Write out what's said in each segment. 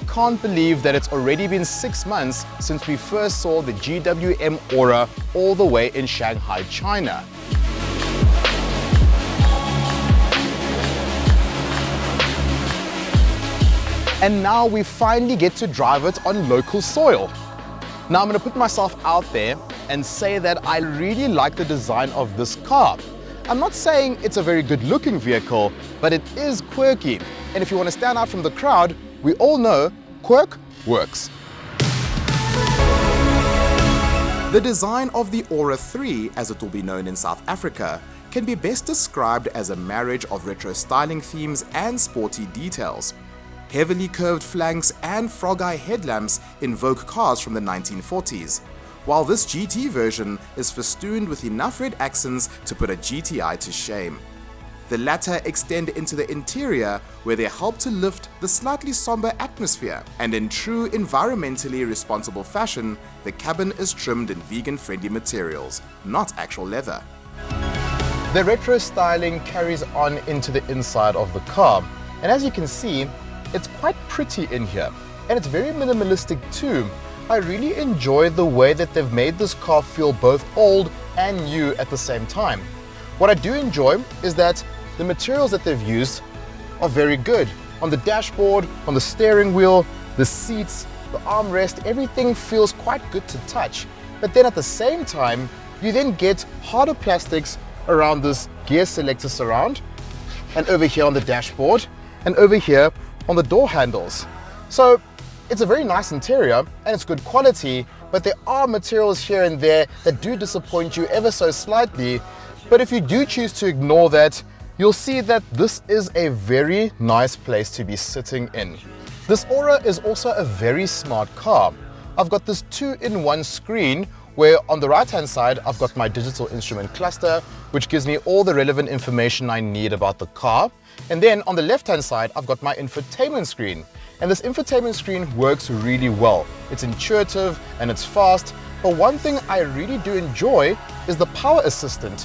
can't believe that it's already been 6 months since we first saw the GWM Aura all the way in Shanghai, China. And now we finally get to drive it on local soil. Now I'm going to put myself out there and say that I really like the design of this car. I'm not saying it's a very good looking vehicle, but it is quirky. And if you want to stand out from the crowd, we all know quirk works. The design of the Aura 3, as it will be known in South Africa, can be best described as a marriage of retro styling themes and sporty details. Heavily curved flanks and frog-eye headlamps invoke cars from the 1940s, while this GT version is festooned with enough red accents to put a GTI to shame. The latter extend into the interior, where they help to lift the slightly somber atmosphere, and in true environmentally responsible fashion, the cabin is trimmed in vegan-friendly materials, not actual leather. The retro styling carries on into the inside of the car, and as you can see, it's quite pretty in here, and it's very minimalistic too. I really enjoy the way that they've made this car feel both old and new at the same time. What I do enjoy is that the materials that they've used are very good. On the dashboard, on the steering wheel, the seats, the armrest, everything feels quite good to touch. But then at the same time, you then get harder plastics around this gear selector surround, and over here on the dashboard, and over here on the door handles. So it's a very nice interior and it's good quality, but there are materials here and there that do disappoint you ever so slightly. But if you do choose to ignore that, you'll see that this is a very nice place to be sitting in. This Aura is also a very smart car. I've got this 2-in-1 screen where on the right hand side I've got my digital instrument cluster, which gives me all the relevant information I need about the car. And then on the left hand side I've got my infotainment screen. And this infotainment screen works really well. It's intuitive and it's fast. But one thing I really do enjoy is the power assistant,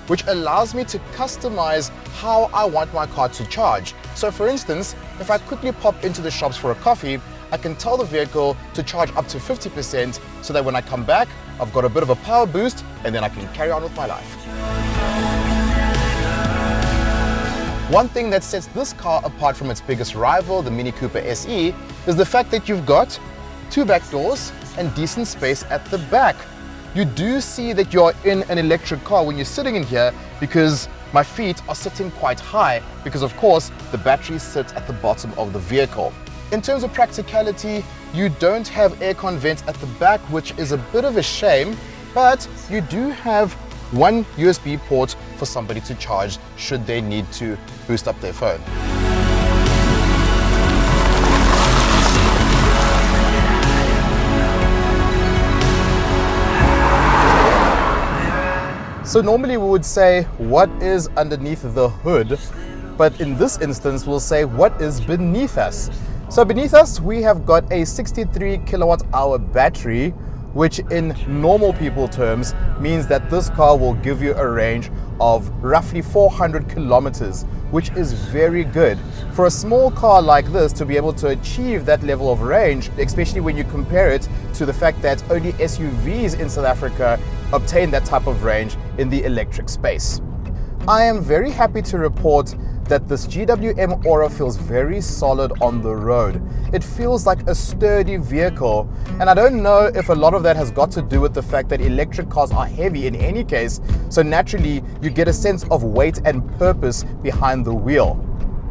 which allows me to customize how I want my car to charge. So for instance, if I quickly pop into the shops for a coffee, I can tell the vehicle to charge up to 50% so that when I come back, I've got a bit of a power boost and then I can carry on with my life. One thing that sets this car apart from its biggest rival, the Mini Cooper SE, is the fact that you've got 2 back doors and decent space at the back. You do see that you're in an electric car when you're sitting in here, because my feet are sitting quite high because of course the battery sits at the bottom of the vehicle. In terms of practicality, you don't have aircon vents at the back, which is a bit of a shame, but you do have one USB port for somebody to charge should they need to boost up their phone. So normally we would say, what is underneath the hood? But in this instance, we'll say, what is beneath us? So beneath us, we have got a 63 kilowatt hour battery, which in normal people terms means that this car will give you a range of roughly 400 kilometers, which is very good. For a small car like this to be able to achieve that level of range, especially when you compare it to the fact that only SUVs in South Africa obtain that type of range in the electric space. I am very happy to report that this GWM Aura feels very solid on the road. It feels like a sturdy vehicle, and I don't know if a lot of that has got to do with the fact that electric cars are heavy in any case, so naturally you get a sense of weight and purpose behind the wheel.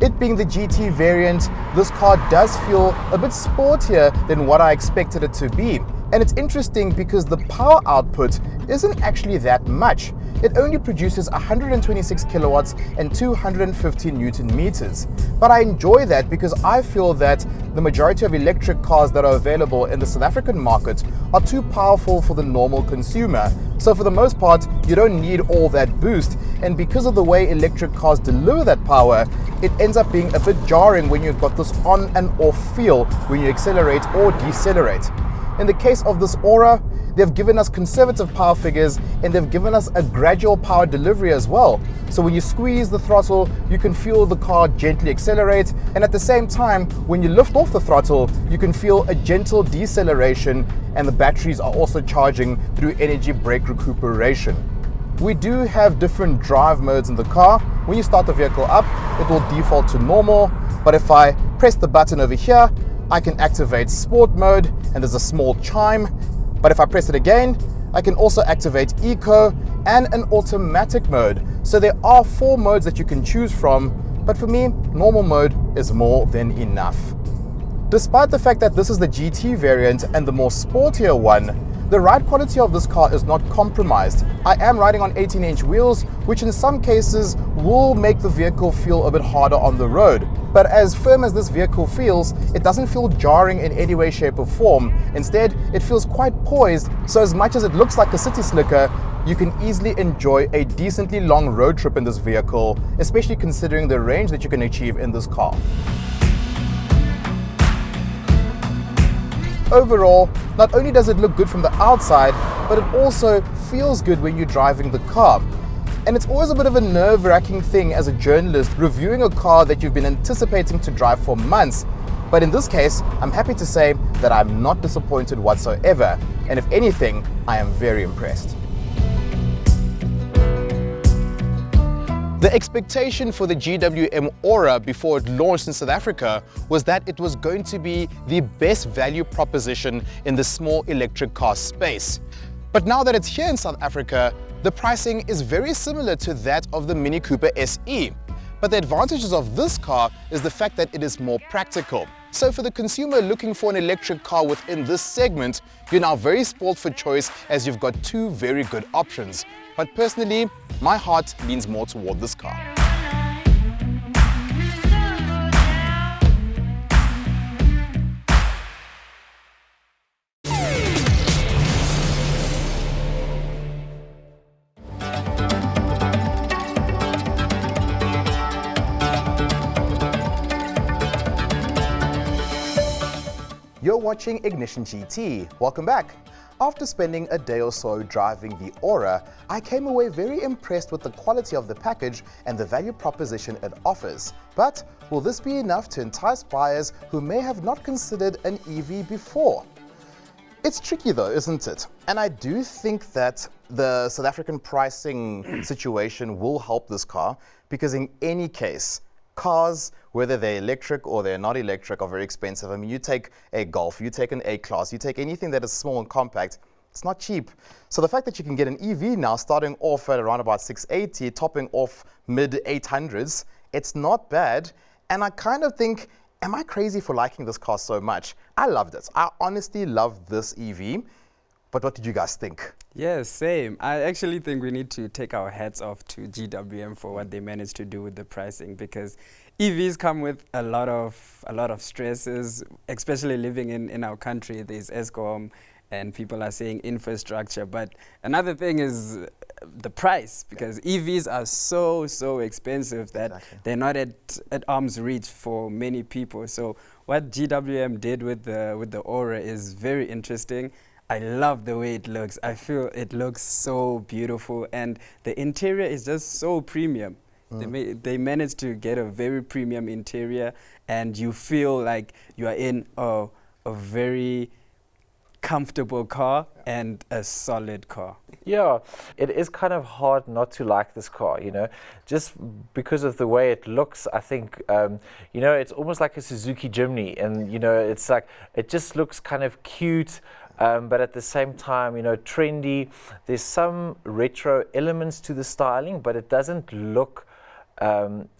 It being the GT variant, this car does feel a bit sportier than what I expected it to be. And it's interesting because the power output isn't actually that much. It only produces 126 kilowatts and 250 Newton meters. But I enjoy that because I feel that the majority of electric cars that are available in the South African market are too powerful for the normal consumer. So for the most part, you don't need all that boost. And because of the way electric cars deliver that power, it ends up being a bit jarring when you've got this on and off feel when you accelerate or decelerate. In the case of this Aura, They've given us conservative power figures, and they've given us a gradual power delivery as well. So when you squeeze the throttle, you can feel the car gently accelerate, and at the same time, when you lift off the throttle, you can feel a gentle deceleration, and the batteries are also charging through energy brake recuperation. We do have different drive modes in the car. When you start the vehicle up, it will default to normal, but if I press the button over here, I can activate sport mode, and there's a small chime. But if I press it again, I can also activate eco and an automatic mode. So there are 4 modes that you can choose from, but for me, normal mode is more than enough. Despite the fact that this is the GT variant and the more sportier one, the ride quality of this car is not compromised. I am riding on 18-inch wheels, which in some cases will make the vehicle feel a bit harder on the road. But as firm as this vehicle feels, it doesn't feel jarring in any way, shape or form. Instead, it feels quite poised, so as much as it looks like a city slicker, you can easily enjoy a decently long road trip in this vehicle, especially considering the range that you can achieve in this car. Overall, not only does it look good from the outside, but it also feels good when you're driving the car. And it's always a bit of a nerve-wracking thing as a journalist reviewing a car that you've been anticipating to drive for months. But in this case, I'm happy to say that I'm not disappointed whatsoever. And if anything, I am very impressed. The expectation for the GWM Aura before it launched in South Africa was that it was going to be the best value proposition in the small electric car space. But now that it's here in South Africa, the pricing is very similar to that of the Mini Cooper SE. But the advantages of this car is the fact that it is more practical. So for the consumer looking for an electric car within this segment, you're now very spoiled for choice as you've got 2 very good options. But personally, my heart leans more toward this car. You're watching Ignition GT. Welcome back. After spending a day or so driving the Aura, I came away very impressed with the quality of the package and the value proposition it offers. But will this be enough to entice buyers who may have not considered an EV before? It's tricky though, isn't it? And I do think that the South African pricing situation will help this car, because in any case, cars, whether they're electric or they're not electric, are very expensive. I mean, you take a Golf, you take an A-Class, you take anything that is small and compact, it's not cheap. So the fact that you can get an EV now starting off at around about 680, topping off mid-800s, it's not bad. And I kind of think, am I crazy for liking this car so much? I loved it. I honestly loved this EV. But what did you guys think? Yeah, same. I actually think we need to take our hats off to GWM for what they managed to do with the pricing, because EVs come with a lot of stresses, especially living in our country. There's ESCOM and people are saying infrastructure. But another thing is the price, because EVs are so expensive that they're not at arm's reach for many people. So what GWM did with the Aura is very interesting. I love the way it looks. I feel it looks so beautiful, and the interior is just so premium. They managed to get a very premium interior, and you feel like you are in a very comfortable car and a solid car. Yeah, it is kind of hard not to like this car, you know, just because of the way it looks. I think, you know, it's almost like a Suzuki Jimny, and, you know, it's like, it just looks kind of cute. But at the same time, you know, trendy. There's some retro elements to the styling, but it doesn't look,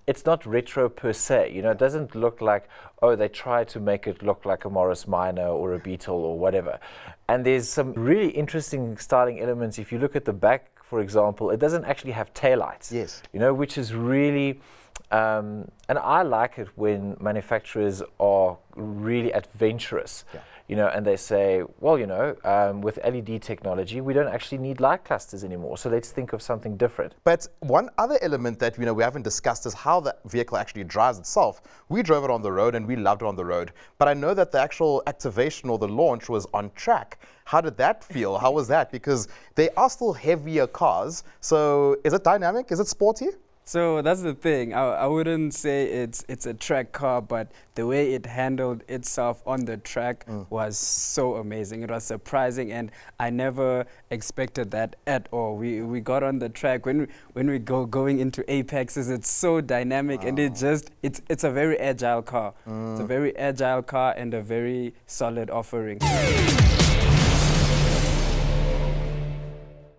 it's not retro per se. You know, it doesn't look like, oh, they tried to make it look like a Morris Minor or a Beetle or whatever. And there's some really interesting styling elements. If you look at the back, for example, it doesn't actually have taillights. Yes. You know, which is really, and I like it when manufacturers are really adventurous. Yeah. you know, and they say, well, you know, with LED technology, we don't actually need light clusters anymore. So let's think of something different. But one other element that we haven't discussed is how the vehicle actually drives itself. We drove it on the road and we loved it on the road, but I know that the actual activation or the launch was on track. How did that feel? How was that? Because they are still heavier cars. So is it dynamic? Is it sporty? So that's the thing. I wouldn't say it's a track car, but the way it handled itself on the track was so amazing. It was surprising, and I never expected that at all. We got on the track when we going into apexes. It's so dynamic, and it's a very agile car. It's a very agile car and a very solid offering.